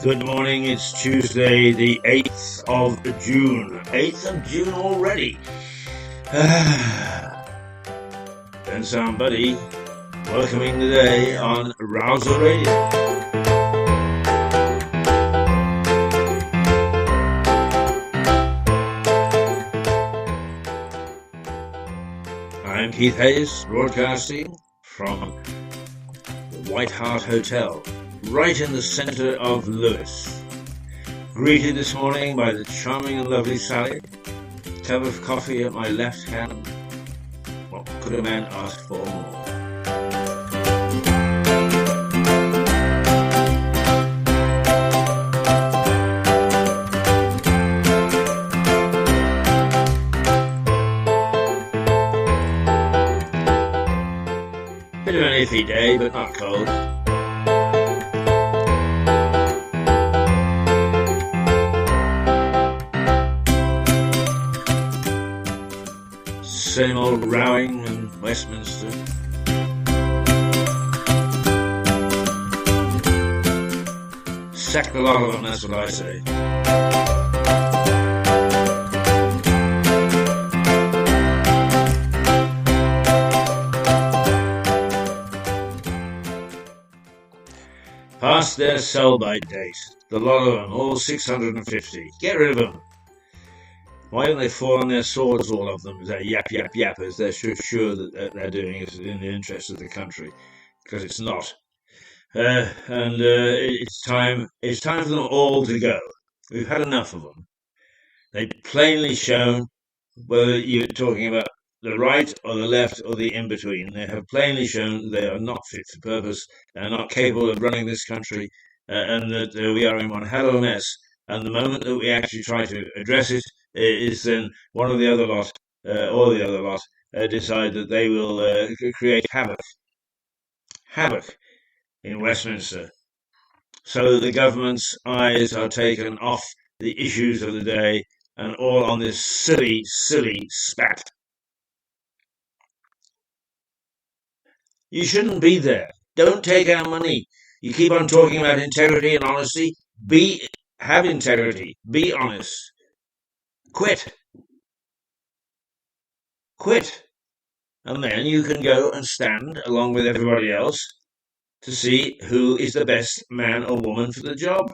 Good morning, it's Tuesday, the 8th of June. 8th of June already. Ben Somebody welcoming the day on Rouser Radio. I'm Keith Hayes, broadcasting from the White Hart Hotel, right in the centre of Lewis. Greeted this morning by the charming and lovely Sally, tub of coffee at my left hand. What could a man ask for more? Bit of an iffy day, but not cold. Same old rowing in Westminster. Sacked a lot of them, that's what I say. Past their sell-by date. The lot of them, all 650. Get rid of them. Why don't they fall on their swords, all of them, as they yap, yap, yap, as they're sure that they're doing it in the interest of the country? Because it's not. It's time for them all to go. We've had enough of them. They've plainly shown, whether you're talking about the right or the left or the in-between, they have plainly shown they are not fit for purpose, they're not capable of running this country, and that we are in one hell of a mess. And the moment that we actually try to address it, is then one of the other lot, or the other lot, decide that they will create havoc in Westminster. So the government's eyes are taken off the issues of the day and all on this silly spat. You shouldn't be there. Don't take our money. You keep on talking about integrity and honesty. Have integrity. Be honest. Quit. And then you can go and stand along with everybody else to see who is the best man or woman for the job.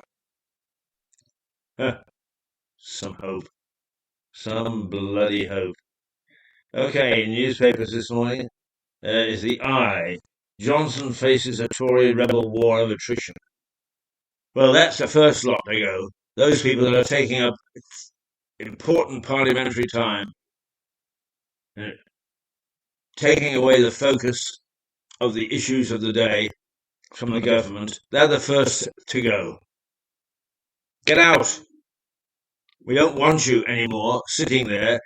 Some hope. Some bloody hope. Okay, newspapers this morning is the Eye. Johnson faces a Tory rebel war of attrition. Well, that's the first lot to go. Those people that are taking up important parliamentary time, taking away the focus of the issues of the day from the government, they're the first to go. Get out. We don't want you anymore sitting there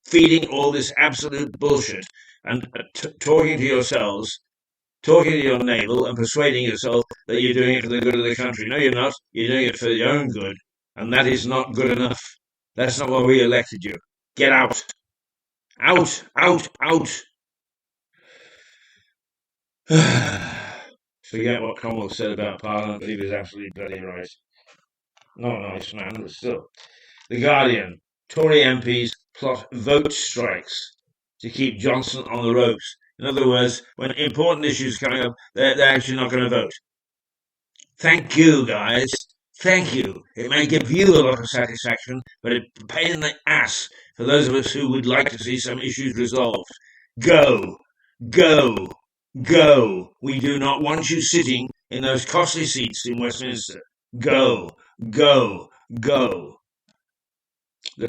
feeding all this absolute bullshit and talking to yourselves, talking to your navel and persuading yourself that you're doing it for the good of the country. No, you're not. You're doing it for your own good, and that is not good enough. That's not why we elected you. Get out. Out. Forget what Cromwell said about Parliament, but he was absolutely bloody right. Not a nice man, but still. The Guardian. Tory MPs plot vote strikes to keep Johnson on the ropes. In other words, when important issues coming up, they're actually not going to vote. Thank you, guys. Thank you. It may give you a lot of satisfaction, but it's a pain in the ass for those of us who would like to see some issues resolved. Go. We do not want you sitting in those costly seats in Westminster. Go. The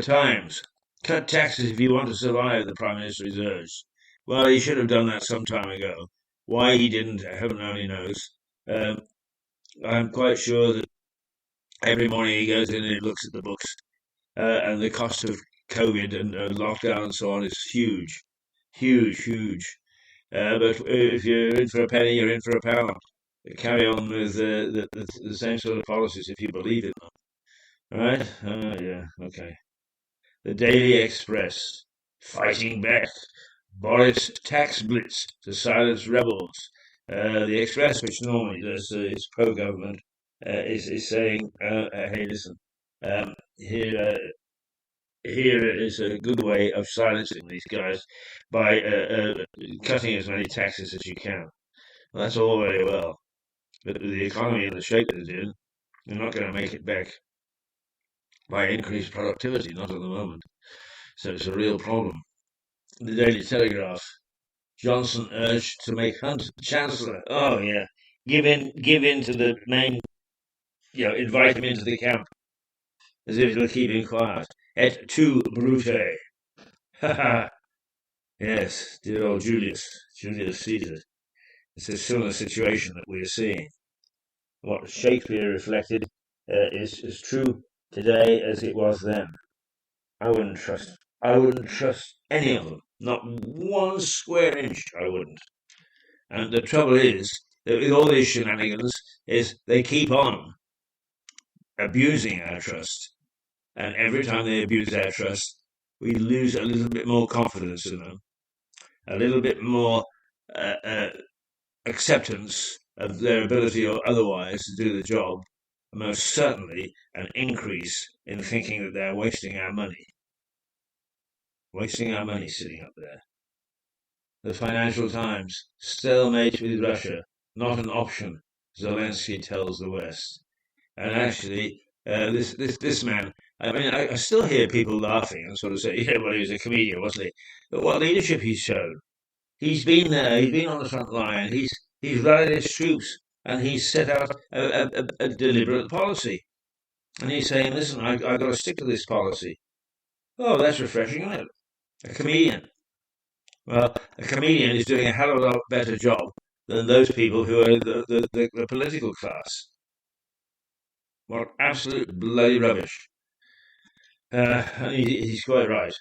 Times. Cut taxes if you want to survive, the Prime Minister is urged. Well, he should have done that some time ago. Why he didn't, heaven only knows. I'm quite sure that every morning he goes in and he looks at the books, and the cost of COVID and lockdown and so on is huge. But if you're in for a penny, you're in for a pound. Carry on with the same sort of policies if you believe in them. All right? Yeah, okay. The Daily Express. Fighting back. Boris tax blitz to silence rebels. The Express, which normally does is pro-government, is saying, "Hey, listen, um, here here is a good way of silencing these guys by cutting as many taxes as you can." Well, that's all very well, but with the economy in the shape that it's in, you're not going to make it back by increased productivity, not at the moment. So it's a real problem. The Daily Telegraph. Johnson urged to make Hunt Chancellor. Oh yeah, give in to the main, invite him into the camp as if he'll keep him quiet. Et tu, Brute. Ha ha. Yes, dear old Julius Caesar. It's a similar situation that we're seeing. What Shakespeare reflected is as true today as it was then. I wouldn't trust any of them. Not one square inch I wouldn't. And the trouble is that with all these shenanigans is they keep on abusing our trust. And every time they abuse our trust, we lose a little bit more confidence in them, a little bit more uh, uh, acceptance of their ability or otherwise to do the job, and most certainly an increase in thinking that they're wasting our money sitting up there. The Financial Times, stalemate with Russia, not an option, Zelensky tells the West. And actually, this man, I mean, I still hear people laughing and sort of say, yeah, well, he was a comedian, wasn't he? But what leadership he's shown. He's been there, he's been on the front line, he's rallied his troops, and he's set out a deliberate policy. And he's saying, listen, I've got to stick to this policy. Oh, that's refreshing, isn't it? A comedian. Well, a comedian is doing a hell of a lot better job than those people who are the political class. What absolute bloody rubbish. And he's quite right.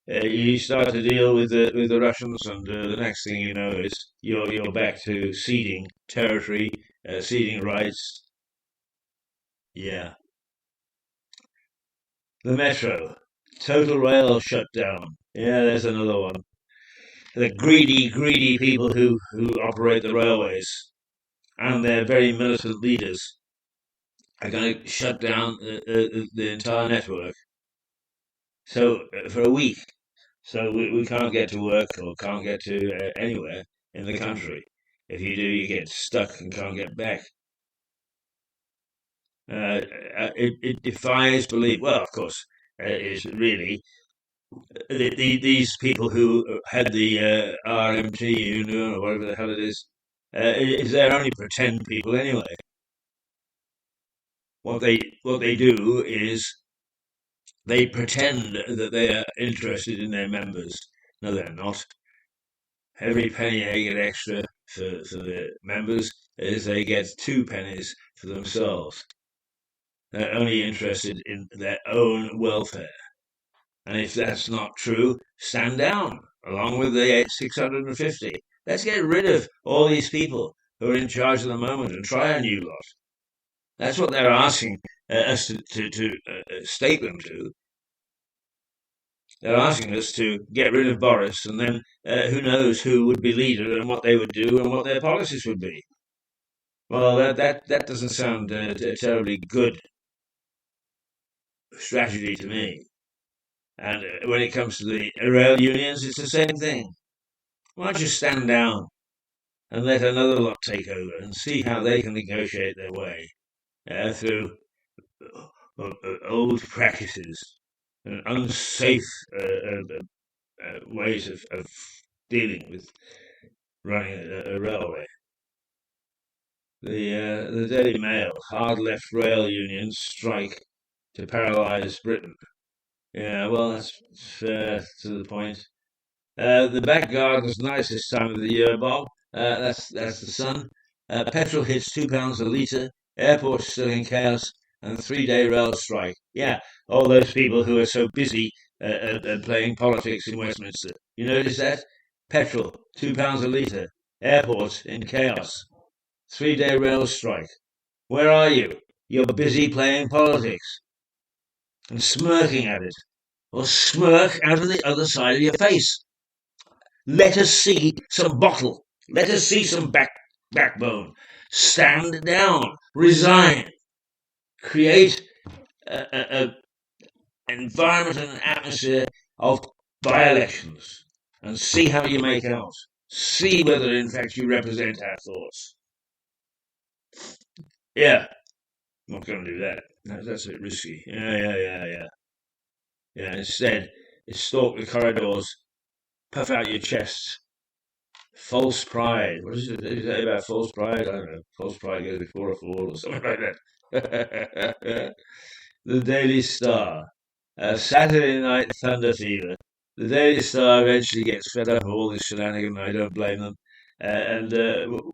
You start to deal with the Russians, and the next thing you know is you're back to ceding territory, ceding rights. Yeah. The metro, total rail shutdown. Yeah, there's another one. The greedy people who operate the railways and their very militant leaders are going to shut down the entire network. So for a week, so we can't get to work or can't get to anywhere in the country. If you do, you get stuck and can't get back. It defies belief. Well, of course, it's really these people who had the RMT union or whatever the hell it is they're only pretend people anyway. What they do is they pretend that they are interested in their members. No, they're not. Every penny they get extra for the members is they get 2 pennies for themselves. They're only interested in their own welfare. And if that's not true, stand down, along with the 650. Let's get rid of all these people who are in charge at the moment and try a new lot. That's what they're asking us to stake them to. They're asking us to get rid of Boris, and then who knows who would be leader and what they would do and what their policies would be. Well, that doesn't sound a terribly good strategy to me. And when it comes to the rail unions, it's the same thing. Why don't you stand down and let another lot take over and see how they can negotiate their way through old practices and unsafe ways of dealing with running a railway. The Daily Mail, hard left rail unions strike to paralyse Britain. Yeah, well, that's to the point. The back garden's nice this time of the year, Bob. That's the sun. Petrol hits £2 a litre. Airports still in chaos, and 3-day rail strike. Yeah, all those people who are so busy playing politics in Westminster. You notice that? Petrol £2 a litre. Airports in chaos. 3-day rail strike. Where are you? You're busy playing politics and smirking at it. Or smirk out of the other side of your face. Let us see some bottle. Let us see some backbone. Stand down. Resign. create an environment and an atmosphere of by-elections and see how you make out. See whether, in fact, you represent our thoughts. Yeah, I'm not going to do that. That's a bit risky. Yeah. Instead, stalk the corridors, puff out your chests. False pride. What is it about false pride? I don't know. False pride goes before a fall or something like that. The Daily Star. Saturday Night Thunder Fever. The Daily Star eventually gets fed up of all this shenanigan. I don't blame them.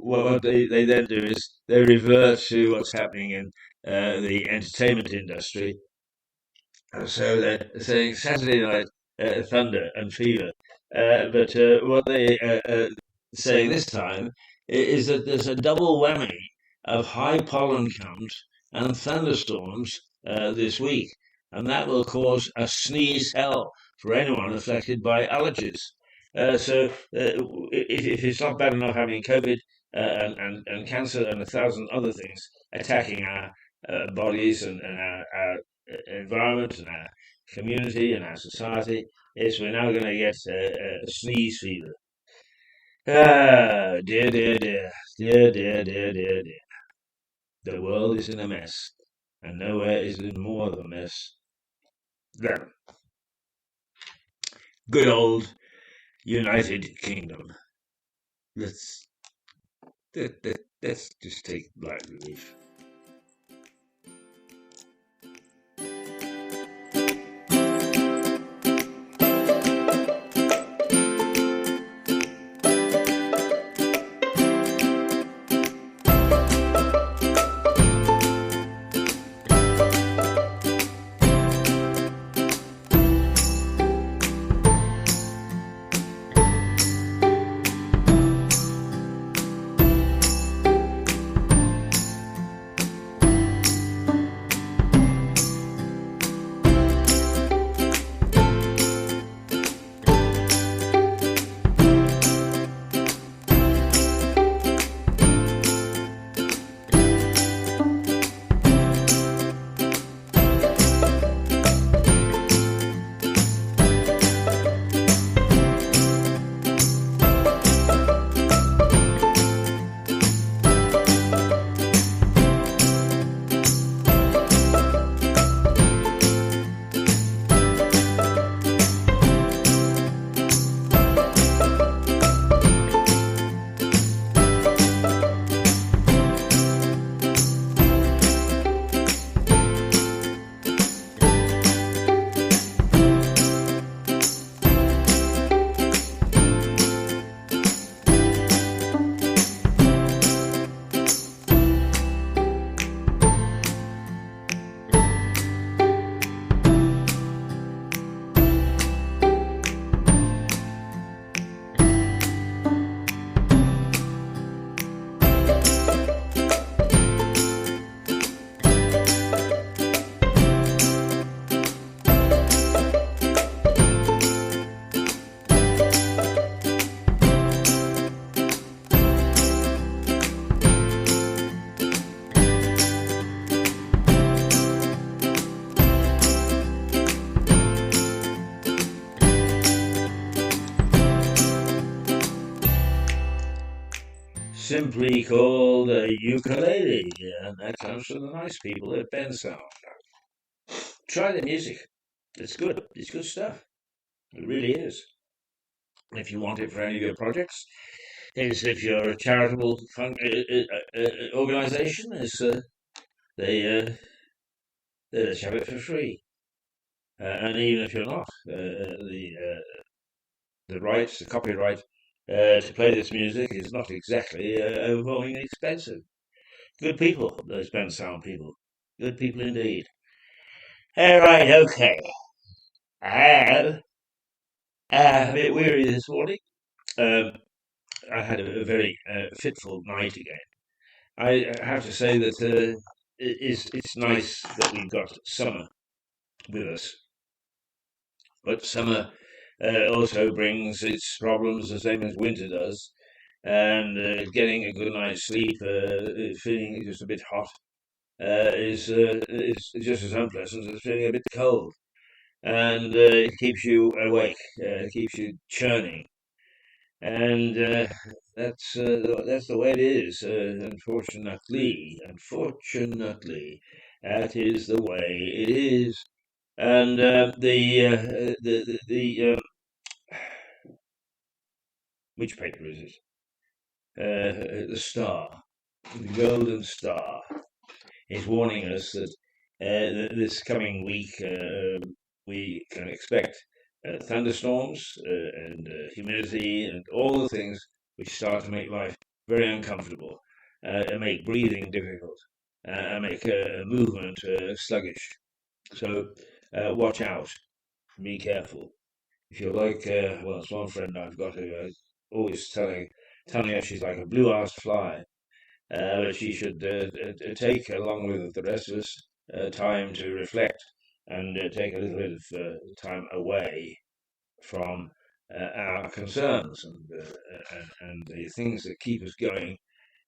What they then do is they revert to what's happening in the entertainment industry. So they're saying Saturday Night Thunder and Fever. But what they saying this time is that there's a double whammy of high pollen count and thunderstorms this week, and that will cause a sneeze hell for anyone affected by allergies. If it's not bad enough having COVID and cancer and 1,000 other things attacking our bodies and our environment and our community and our society, is we're now going to get a sneeze fever. Ah, dear. The world is in a mess, and nowhere is in more of a mess than good old United Kingdom. Let's just take light relief. Simply called a ukulele, and that comes from the nice people at Ben Sound. Try the music. It's good. It's good stuff. It really is. If you want it for any of your projects, if you're a charitable organization, they let you have it for free. And even if you're not, the rights, the copyright to play this music is not exactly overwhelmingly expensive. Good people, those Ben Sound people. Good people indeed. All right, okay. I'm a bit weary this morning. I had a very fitful night again. I have to say that it's nice that we've got summer with us, but summer also brings its problems the same as winter does, and getting a good night's sleep, feeling just a bit hot, is just as unpleasant as feeling a bit cold, and it keeps you awake, keeps you churning, and that's the way it is. Unfortunately, that is the way it is. And the which paper is it? The Star, the Golden Star, is warning us that this coming week we can expect thunderstorms humidity and all the things which start to make life very uncomfortable and make breathing difficult and make movement sluggish. So watch out, be careful. If you're like, well, it's one friend I've got who always telling her she's like a blue-ass fly, but she should take, along with the rest of us, time to reflect and take a little bit of time away from our concerns and the things that keep us going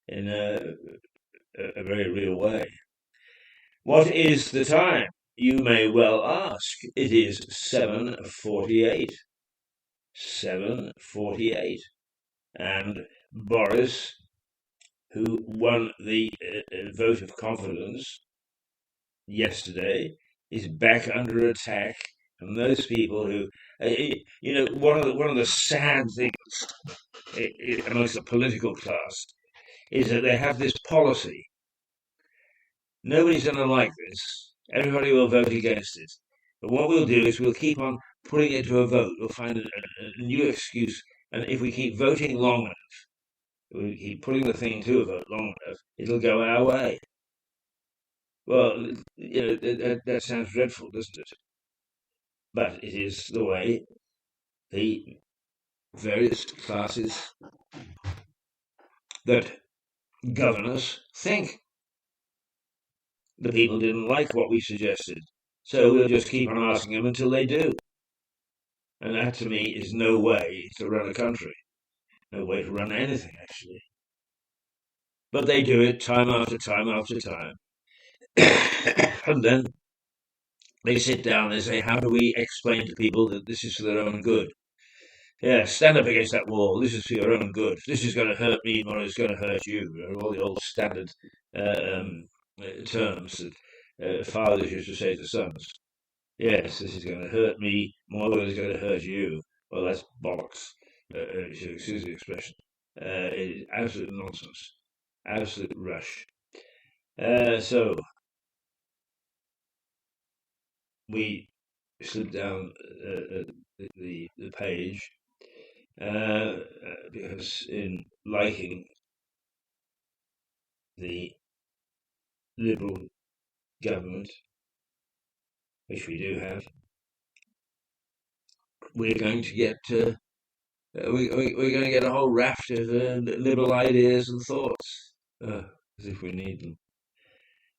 in a very real way. What is the time? You may well ask. It is 7:48. 7:48. And Boris, who won the vote of confidence yesterday, is back under attack from those people who, one of the sad things amongst the political class is that they have this policy. Nobody's going to like this. Everybody will vote against it. But what we'll do is we'll keep on putting it to a vote. We'll find a new excuse. And if we keep voting long enough, we keep putting the thing to a vote long enough, it'll go our way. Well, that sounds dreadful, doesn't it? But it is the way the various classes that govern us think. The people didn't like what we suggested, so we'll just keep on asking them until they do. And that, to me, is no way to run a country. No way to run anything, actually. But they do it time after time after time. And then they sit down and they say, how do we explain to people that this is for their own good? Yeah, stand up against that wall. This is for your own good. This is going to hurt me more than it's going to hurt you. All the old standard terms that fathers used to say to sons. Yes, this is going to hurt me more than it's going to hurt you. Well, that's bollocks. Excuse the expression. It is absolute nonsense. Absolute rush. So we slid down the page because in liking the Liberal government, which we do have, we're going to get we're going to get a whole raft of liberal ideas and thoughts, as if we need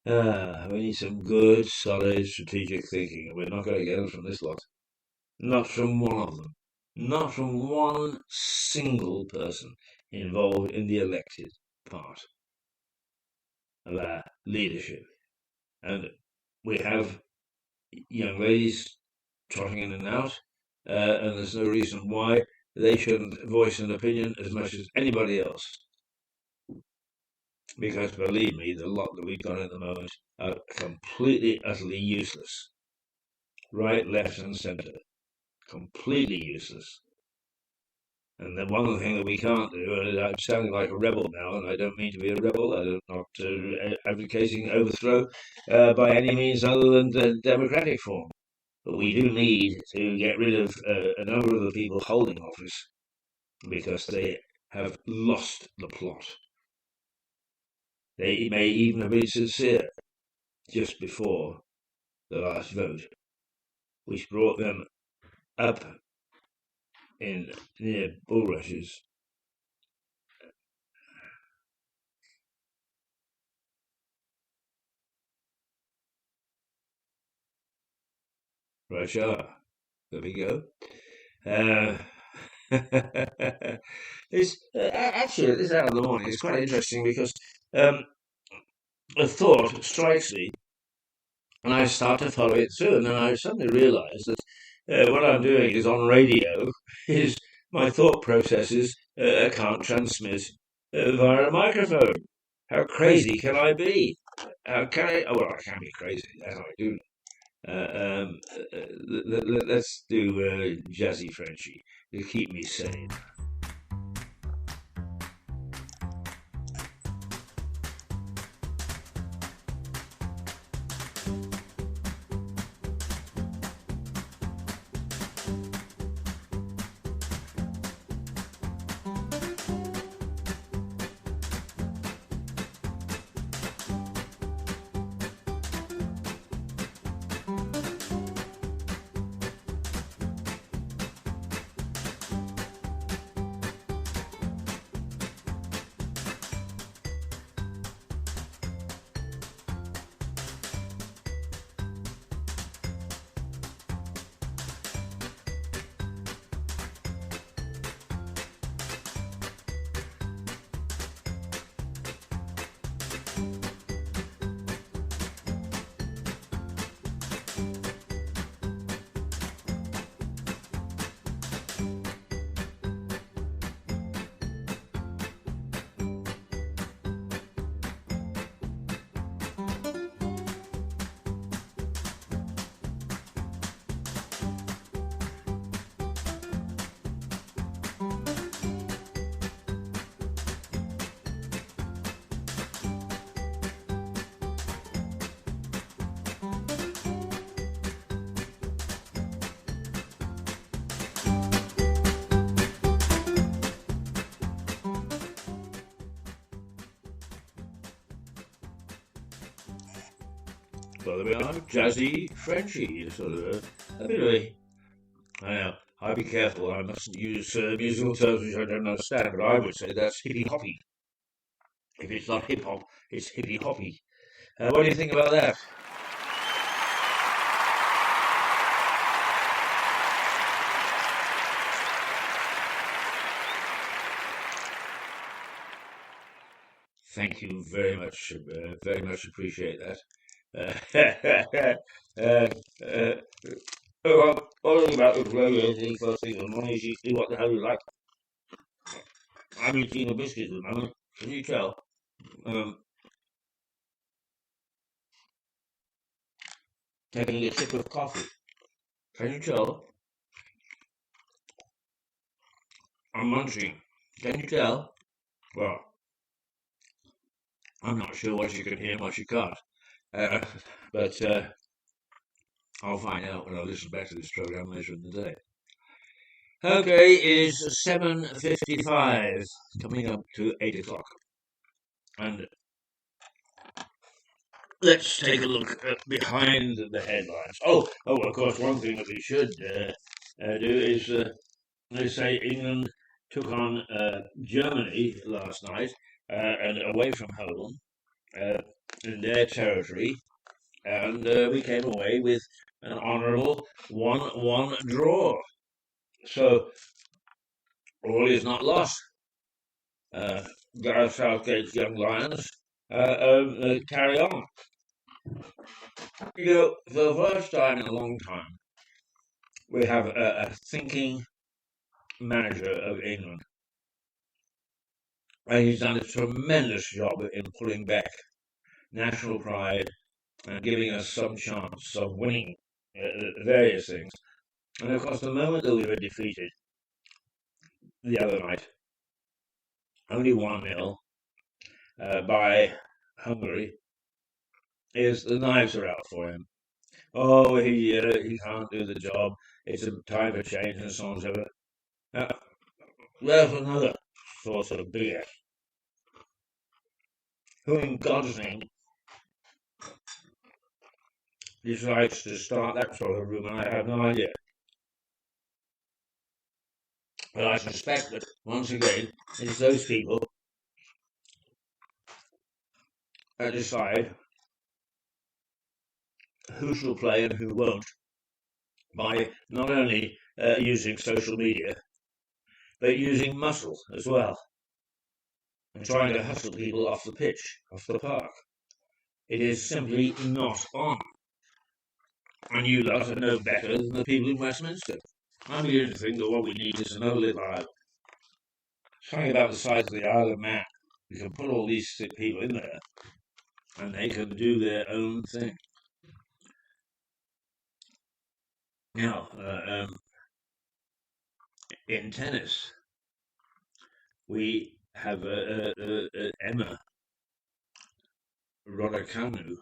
them. We need some good, solid, strategic thinking, and we're not going to get them from this lot. Not from one of them. Not from one single person involved in the elected part of our leadership. And we have young ladies trotting in and out, and there's no reason why they shouldn't voice an opinion as much as anybody else. Because believe me, the lot that we've got at the moment are completely, utterly useless. Right, left, and centre. Completely useless. And then one of the things that we can't do, and I'm sounding like a rebel now, and I don't mean to be a rebel, I'm not advocating overthrow by any means other than the democratic form. But we do need to get rid of a number of the people holding office because they have lost the plot. They may even have been sincere just before the last vote, which brought them up in near bulrushes. Right, there we go. It's actually this hour of the morning is quite interesting because a thought strikes me, and I start to follow it through, and then I suddenly realise that what I'm doing is on radio, is my thought processes can't transmit via a microphone. How crazy can I be? How can I? Oh, well, I can be crazy. That's what I do. Let's do Jazzy Frenchy to keep me sane. Well, there we are, Jazzy Frenchy, sort of a bit of a. I know. I'd be careful. I mustn't use musical terms which I don't understand, but I would say that's hippy hoppy. If it's not hip hop, it's hippy hoppy. What do you think about that? Thank you very much appreciate that. Uh, uh, well, all about the radio thing first thing in the morning is usually what the hell you like. I'm eating a biscuit at the moment. Can you tell? Um, Taking a sip of coffee. Can you tell? I'm munching. Can you tell? Well, I'm not sure what you can hear and what you can't. Uh, but I'll find out when I listen back to this program later in the day. Okay, it is 7:55, coming up to 8 o'clock. And let's take a look at behind the headlines. Of course, one thing that we should do is they say England took on Germany last night and away from home uh, in their territory, and we came away with an honourable 1-1 draw. So all is not lost. Uh, Gareth Southgate's young Lions carry on. You know, for the first time in a long time, we have a thinking manager of England, and he's done a tremendous job in pulling back national pride and giving us some chance of winning various things. And of course, the moment that we were defeated the other night, only 1-0 by Hungary, is the knives are out for him. Oh, he can't do the job. It's a time for change and so on and so forth. There's another source of BS. Who in God's name decides to start that sort of rumor? I have no idea. But I suspect that, once again, it's those people that decide who shall play and who won't by not only using social media, but using muscle as well, and trying to hustle people off the pitch, off the park. It is simply not on. And you lot are no better than the people in Westminster. I'm beginning to think that what we need is another little island. Something about the size of the Isle of Man. We can put all these people in there, and they can do their own thing. Now, in tennis, we have Emma Raducanu,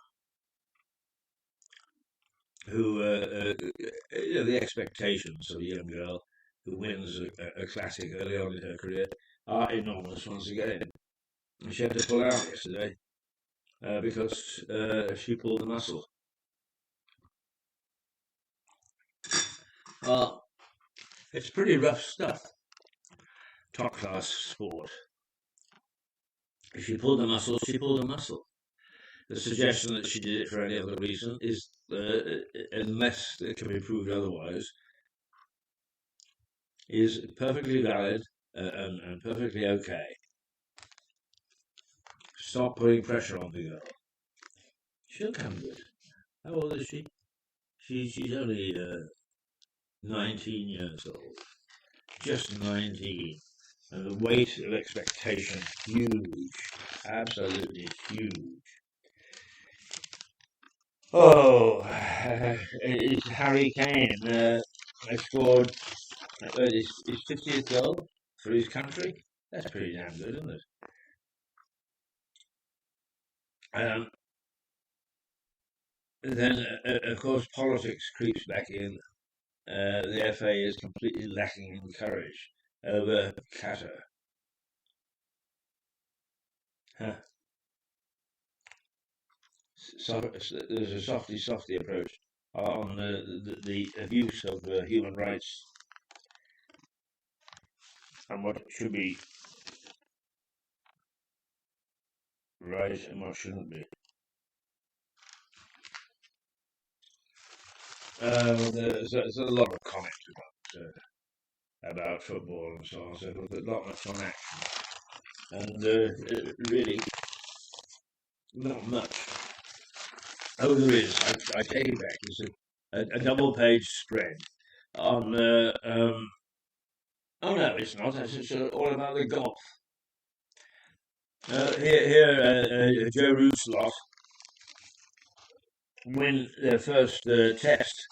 who, the expectations of a young girl who wins a classic early on in her career are enormous once again. And she had to pull out yesterday because she pulled a muscle. Well, it's pretty rough stuff. Top class sport. If she pulled a muscle, she pulled a muscle. The suggestion that she did it for any other reason is, unless it can be proved otherwise, is perfectly valid and perfectly okay. Stop putting pressure on the girl. She'll come good. How old is she? She's only 19 years old. Just 19. And the weight of expectation, huge. Absolutely huge. Oh, it's Harry Kane. Scored his 50th goal for his country. That's pretty damn good, isn't it? Then, of course, politics creeps back in. The FA is completely lacking in courage over Qatar. Huh. So, there's a softy approach on the abuse of human rights and what should be right and what shouldn't be. There's a lot of comments about football and so on, so there's not much on action, and really not much. Oh, there is. I take it back. There's a double-page spread on. Oh no, it's not. It's all about the golf. Here, Joe Root's lot win their first test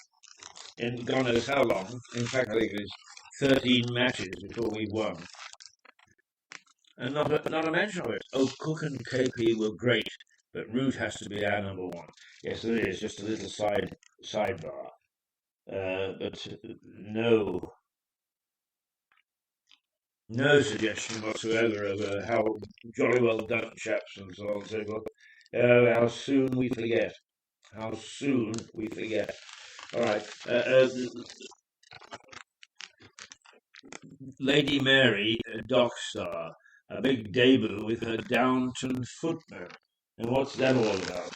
in God knows how long. In fact, I think it's 13 matches before we won. And not a mention of it. Oh, Cook and KP were great, but Root has to be our number one. Yes, there is just a little sidebar, but no suggestion whatsoever of how jolly well done, chaps, and so on and so forth. How soon we forget. How soon we forget. All right. Lady Mary, Doc Star, a big debut with her Downton Footman. And what's that all about?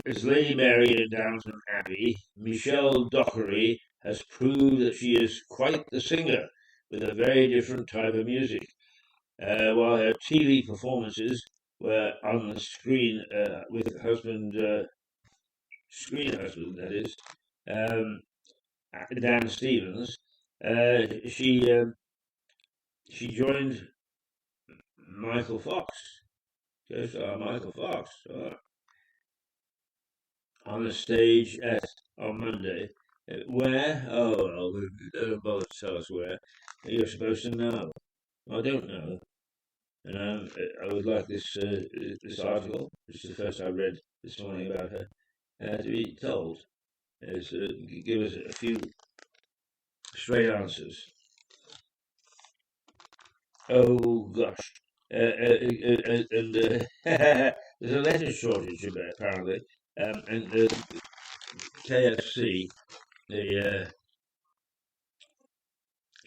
As Lady Mary in Downton Abbey, Michelle Dockery has proved that she is quite the singer with a very different type of music. While her TV performances were on the screen with screen husband, that is, Dan Stevens, she joined Michael Fox. Yes, Michael Fox. On the stage on Monday. Where? Oh, well, don't bother to tell us where. You're supposed to know. I don't know. And I would like this article, which is the first I read this morning about her, to be told. Give us a few straight answers. Oh gosh. And there's a letter shortage apparently, and KFC, the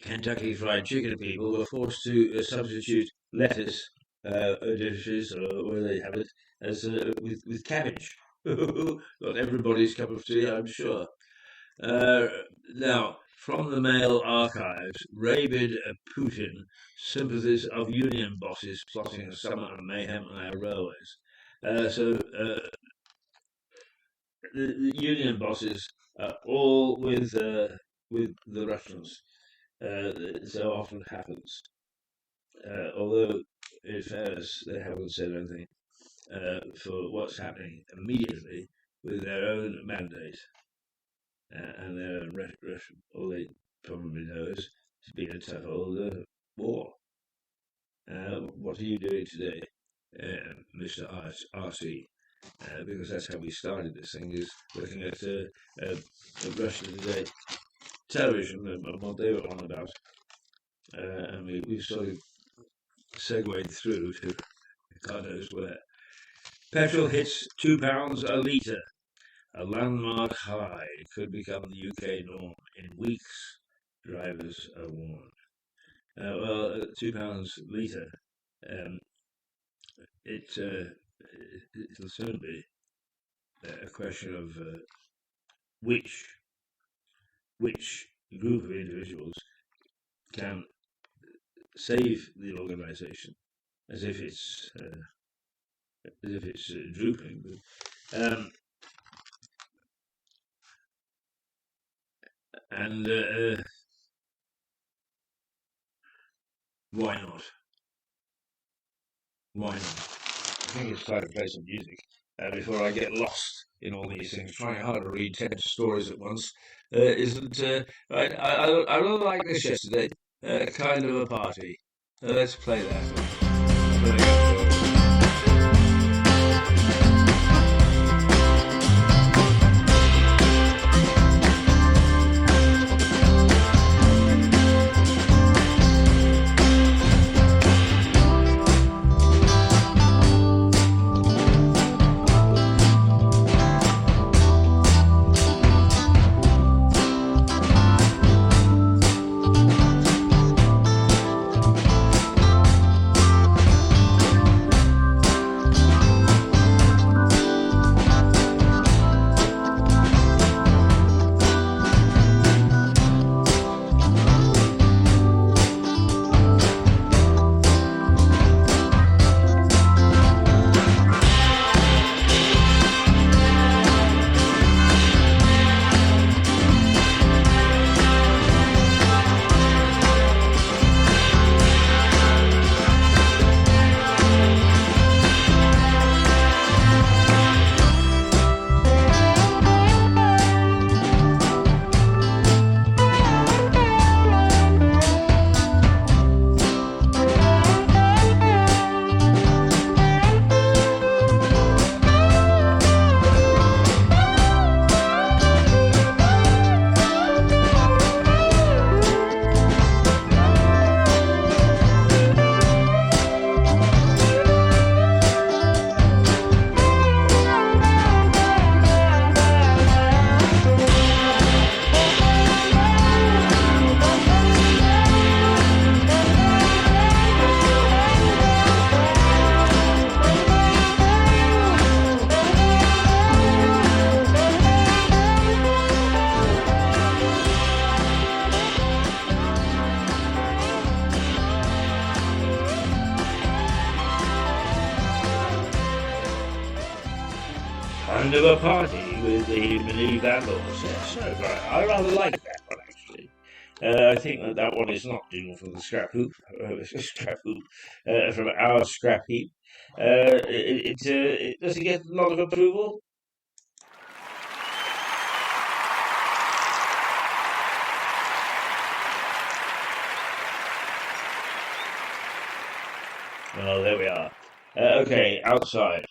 Kentucky Fried Chicken people, were forced to substitute lettuce dishes, or where they have it, as with cabbage. Not everybody's cup of tea, I'm sure. Now, From the Mail archives, rabid Putin, sympathies of union bosses plotting a summer of mayhem on our railways. The union bosses are all with the Russians. It so often happens. Although, in fairness, they haven't said anything for what's happening immediately with their own mandate and their own retribution. All they probably know is it's been a tough old war. What are you doing today, Mr. RC? Because that's how we started this thing, is looking at Russia Today television and what they were on about. And we sort of segued through to God knows where. Petrol hits £2 a litre. A landmark high could become the UK norm in weeks, drivers are warned. Well, £2 a litre, it'll soon be a question of which group of individuals can save the organisation, as if it's drooping. And why not? Why not? I think it's time to play some music before I get lost in all these things. Trying hard to read 10 stories at once isn't right. I really like this yesterday. Kind of a party. Let's play that. Kind of a party with the mini vandals. Yes, I rather like that one actually. I think that one is not due for the scrap hoop, from our scrap heap. Does it get a lot of approval? Well, there we are. Okay, outside.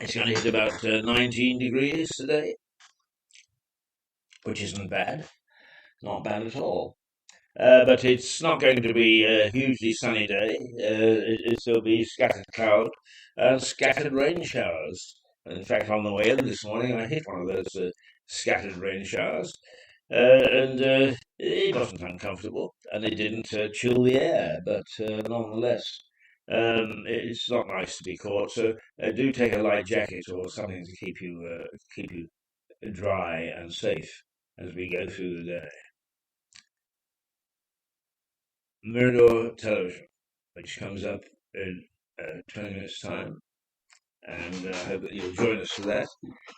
It's going to hit about 19 degrees today, which isn't bad. Not bad at all. But it's not going to be a hugely sunny day. It'll be scattered cloud and scattered rain showers. In fact, on the way in this morning, I hit one of those scattered rain showers. And it wasn't uncomfortable, and it didn't chill the air, but nonetheless, it's not nice to be caught. So do take a light jacket or something to keep you dry and safe. as we go through the day. Mirador Television, which comes up in 20 minutes' time, and I hope that you'll join us for that.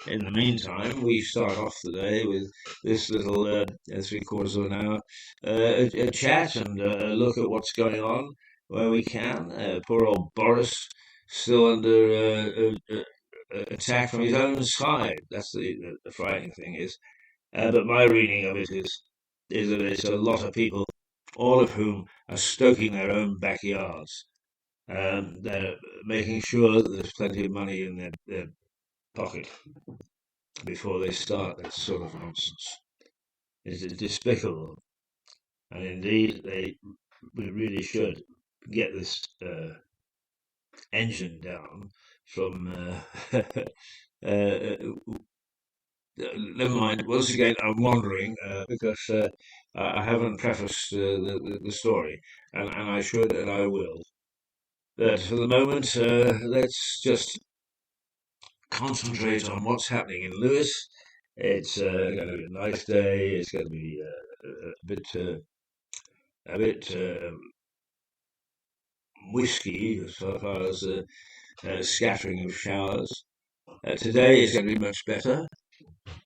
In the meantime, we start off the day with this little 3/4 of an hour a chat and a look at what's going on where we can. Poor old Boris still under attack from his own side. That's the frightening thing is. But my reading of it is that it's a lot of people, all of whom are stoking their own backyards. They're making sure that there's plenty of money in their pocket before they start that sort of nonsense. It's despicable, and indeed we really should get this engine down from. Never mind. Once again, I'm wandering because I haven't prefaced the story, and I should and I will. But for the moment, let's just concentrate on what's happening in Lewis. It's going to be a nice day. It's going to be a bit whisky as far as scattering of showers. Today is going to be much better.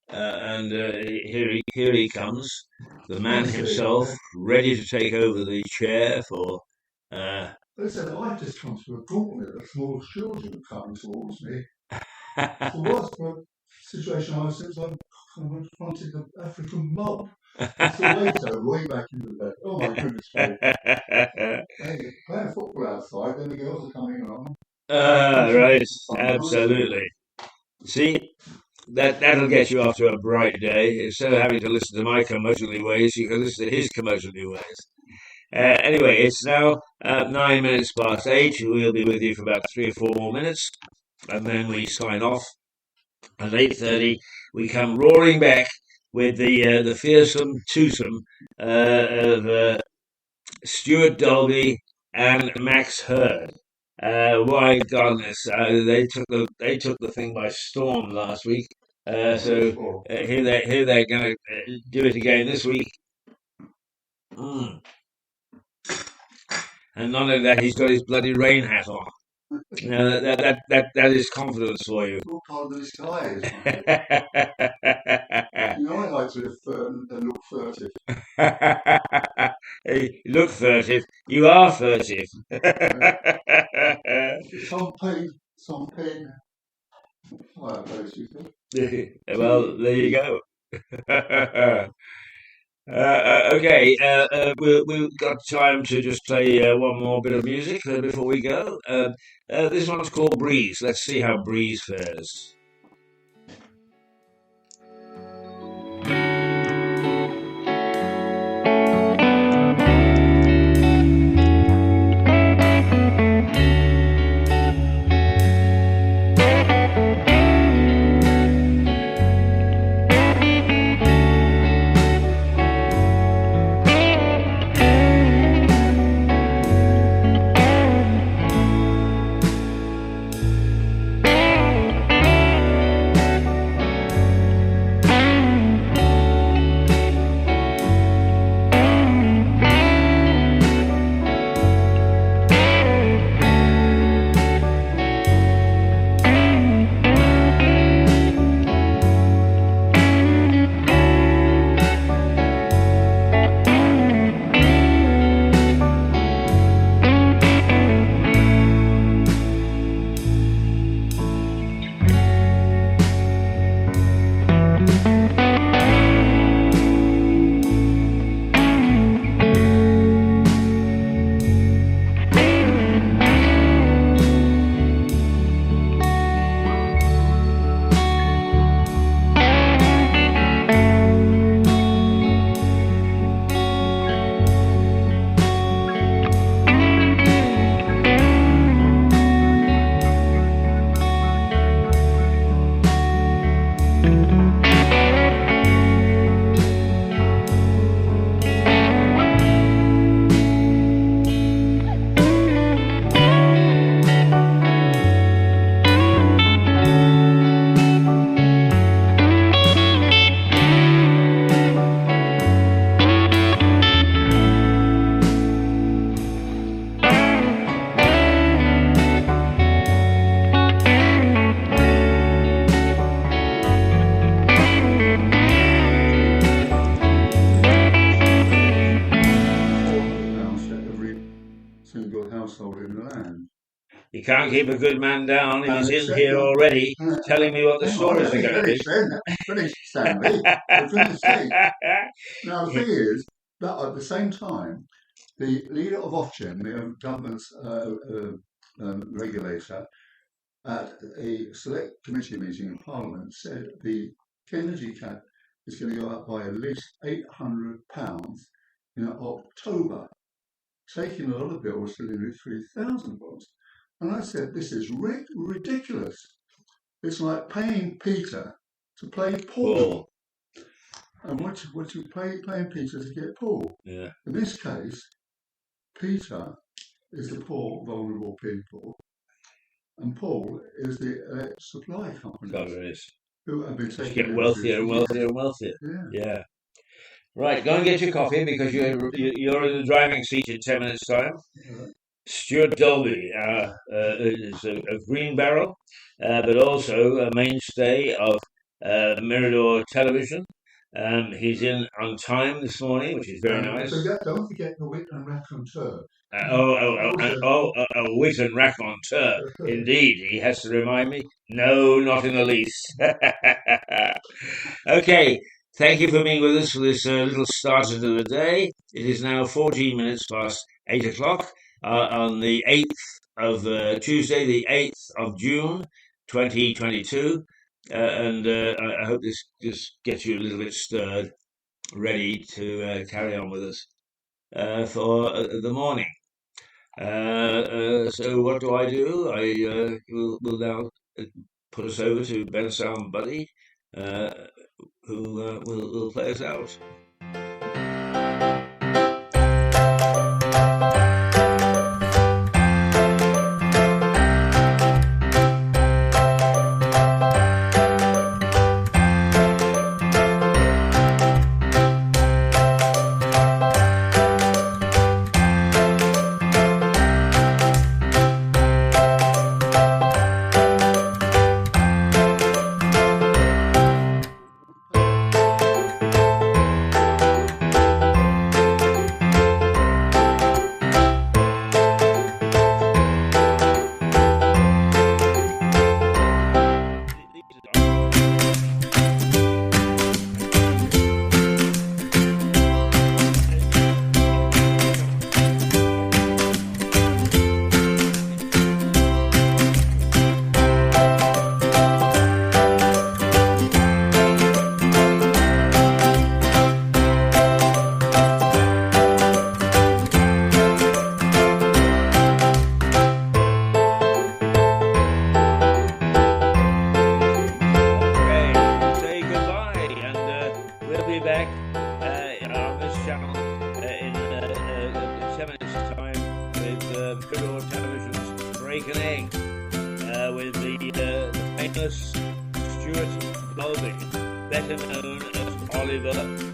And here he comes, the man himself, ready to take over the chair for. Listen, I've just come to a gauntlet of small children coming towards me. So what's the situation I was since I confronted the African mob? It's the later, way back in the day. Oh my goodness me. Hey, playing football outside, then the girls are coming along. Right, absolutely. See, that'll get you off to a bright day. Instead of having to listen to my commercially ways, you can listen to his commercially ways. Anyway, it's now 9 minutes past 8. We'll be with you for about 3 or 4 more minutes, and then we sign off. At 8:30, we come roaring back with the fearsome twosome of Stuart Dolby and Max Hurd. My goodness, they took the thing by storm last week. So here they're going to do it again this week. And not only that, he's got his bloody rain hat on. That is confidence for you. What part of the sky is You know, I like to look furtive. Hey, look furtive. You are furtive. Some pain. Well, there you go. Okay, we've got time to just play one more bit of music before we go. This one's called Breeze. Let's see how Breeze fares. can't keep a good man down if And he's in here already telling me what the stories are going to be. Finish, Stanley. For goodness sake. Now, the thing is that at the same time, the leader of Ofgem, the government's regulator, at a select committee meeting in Parliament, said the energy cap is going to go up by at least £800 in October, taking a lot of bills to nearly £3,000. And I said, this is ridiculous. It's like paying Peter to play Paul. And what you paying Peter to get Paul? Yeah. In this case, Peter is the poor, vulnerable people, and Paul is the supply companies who have been taking get wealthier and wealthier and wealthier. Yeah. Right, go and get your coffee because you're in the driving seat in 10 minutes' time. Yeah. Stuart Dolby is a green barrel, but also a mainstay of Mirador Television. He's in on time this morning, which is very nice. Don't forget the wit and raconteur. A wit and raconteur. Indeed, he has to remind me. No, not in the least. Okay, thank you for being with us for this little start into the day. It is now 14 minutes past 8 o'clock on the 8th of Tuesday, the 8th of June, 2022. And I hope this just gets you a little bit stirred, ready to carry on with us for the morning. So what do? I will now put us over to Ben Sound Buddy, who will play us out. Stuart Dolby, better known as Oliver